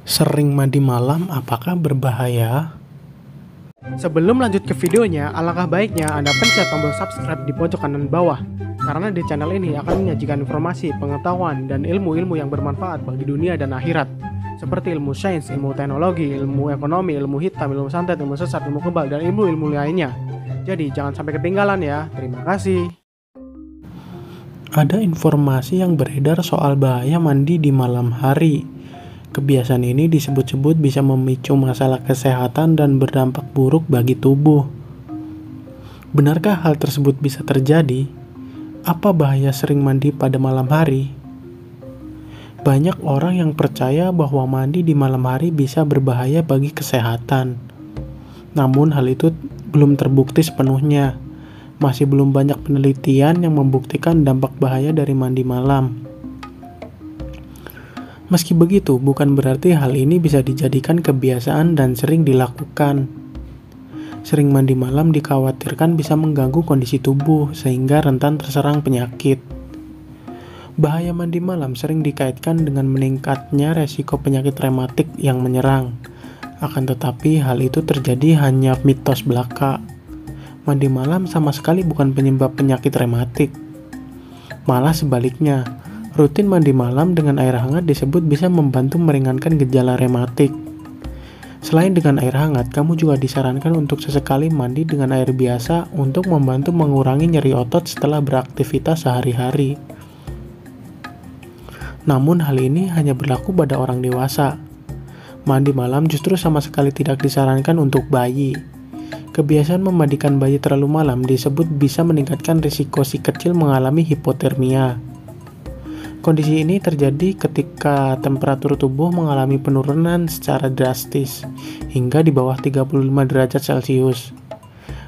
Sering mandi malam apakah berbahaya? Sebelum lanjut ke videonya, alangkah baiknya Anda pencet tombol subscribe di pojok kanan bawah. Karena di channel ini akan menyajikan informasi, pengetahuan, dan ilmu-ilmu yang bermanfaat bagi dunia dan akhirat. Seperti ilmu sains, ilmu teknologi, ilmu ekonomi, ilmu hitam, ilmu santet, ilmu sesat, ilmu kebal, dan ilmu-ilmu lainnya. Jadi jangan sampai ketinggalan ya. Terima kasih. Ada informasi yang beredar soal bahaya mandi di malam hari. Kebiasaan ini disebut-sebut bisa memicu masalah kesehatan dan berdampak buruk bagi tubuh. Benarkah hal tersebut bisa terjadi? Apa bahaya sering mandi pada malam hari? Banyak orang yang percaya bahwa mandi di malam hari bisa berbahaya bagi kesehatan. Namun hal itu belum terbukti sepenuhnya. Masih belum banyak penelitian yang membuktikan dampak bahaya dari mandi malam. Meski begitu, bukan berarti hal ini bisa dijadikan kebiasaan dan sering dilakukan. Sering mandi malam dikhawatirkan bisa mengganggu kondisi tubuh sehingga rentan terserang penyakit. Bahaya mandi malam sering dikaitkan dengan meningkatnya resiko penyakit rematik yang menyerang. Akan tetapi hal itu terjadi hanya mitos belaka. Mandi malam sama sekali bukan penyebab penyakit rematik. Malah sebaliknya, rutin mandi malam dengan air hangat disebut bisa membantu meringankan gejala rematik. Selain dengan air hangat, kamu juga disarankan untuk sesekali mandi dengan air biasa untuk membantu mengurangi nyeri otot setelah beraktivitas sehari-hari. Namun hal ini hanya berlaku pada orang dewasa. Mandi malam justru sama sekali tidak disarankan untuk bayi. Kebiasaan memandikan bayi terlalu malam disebut bisa meningkatkan risiko si kecil mengalami hipotermia. Kondisi ini terjadi ketika temperatur tubuh mengalami penurunan secara drastis, hingga di bawah 35 derajat Celcius.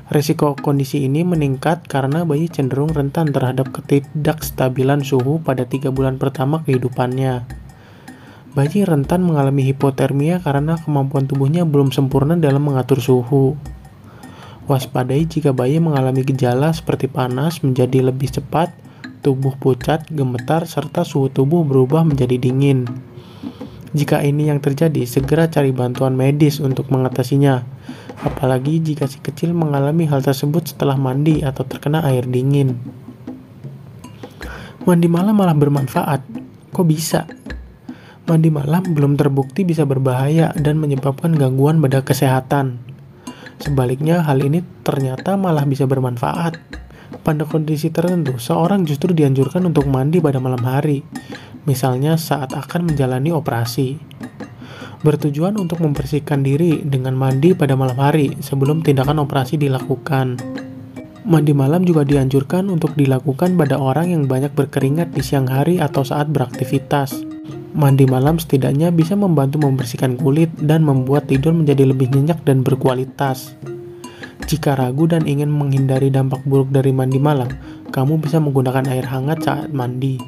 Risiko kondisi ini meningkat karena bayi cenderung rentan terhadap ketidakstabilan suhu pada 3 bulan pertama kehidupannya. Bayi rentan mengalami hipotermia karena kemampuan tubuhnya belum sempurna dalam mengatur suhu. Waspadai jika bayi mengalami gejala seperti panas menjadi lebih cepat, tubuh pucat, gemetar, serta suhu tubuh berubah menjadi dingin. Jika ini yang terjadi, segera cari bantuan medis untuk mengatasinya. Apalagi jika si kecil mengalami hal tersebut setelah mandi atau terkena air dingin. Mandi malam malah bermanfaat. Kok bisa? Mandi malam belum terbukti bisa berbahaya dan menyebabkan gangguan pada kesehatan. Sebaliknya, hal ini ternyata malah bisa bermanfaat. Pada kondisi tertentu, seorang justru dianjurkan untuk mandi pada malam hari, misalnya saat akan menjalani operasi. Bertujuan untuk membersihkan diri dengan mandi pada malam hari sebelum tindakan operasi dilakukan. Mandi malam juga dianjurkan untuk dilakukan pada orang yang banyak berkeringat di siang hari atau saat beraktivitas. Mandi malam setidaknya bisa membantu membersihkan kulit dan membuat tidur menjadi lebih nyenyak dan berkualitas. Jika ragu dan ingin menghindari dampak buruk dari mandi malam, kamu bisa menggunakan air hangat saat mandi.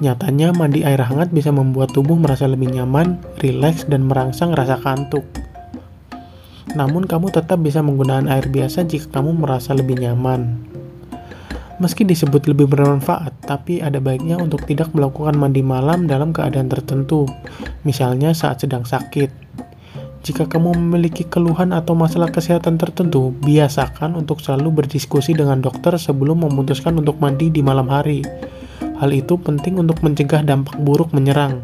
Nyatanya, mandi air hangat bisa membuat tubuh merasa lebih nyaman, rileks, dan merangsang rasa kantuk. Namun, kamu tetap bisa menggunakan air biasa jika kamu merasa lebih nyaman. Meski disebut lebih bermanfaat, tapi ada baiknya untuk tidak melakukan mandi malam dalam keadaan tertentu, misalnya saat sedang sakit. Jika kamu memiliki keluhan atau masalah kesehatan tertentu, biasakan untuk selalu berdiskusi dengan dokter sebelum memutuskan untuk mandi di malam hari. Hal itu penting untuk mencegah dampak buruk menyerang.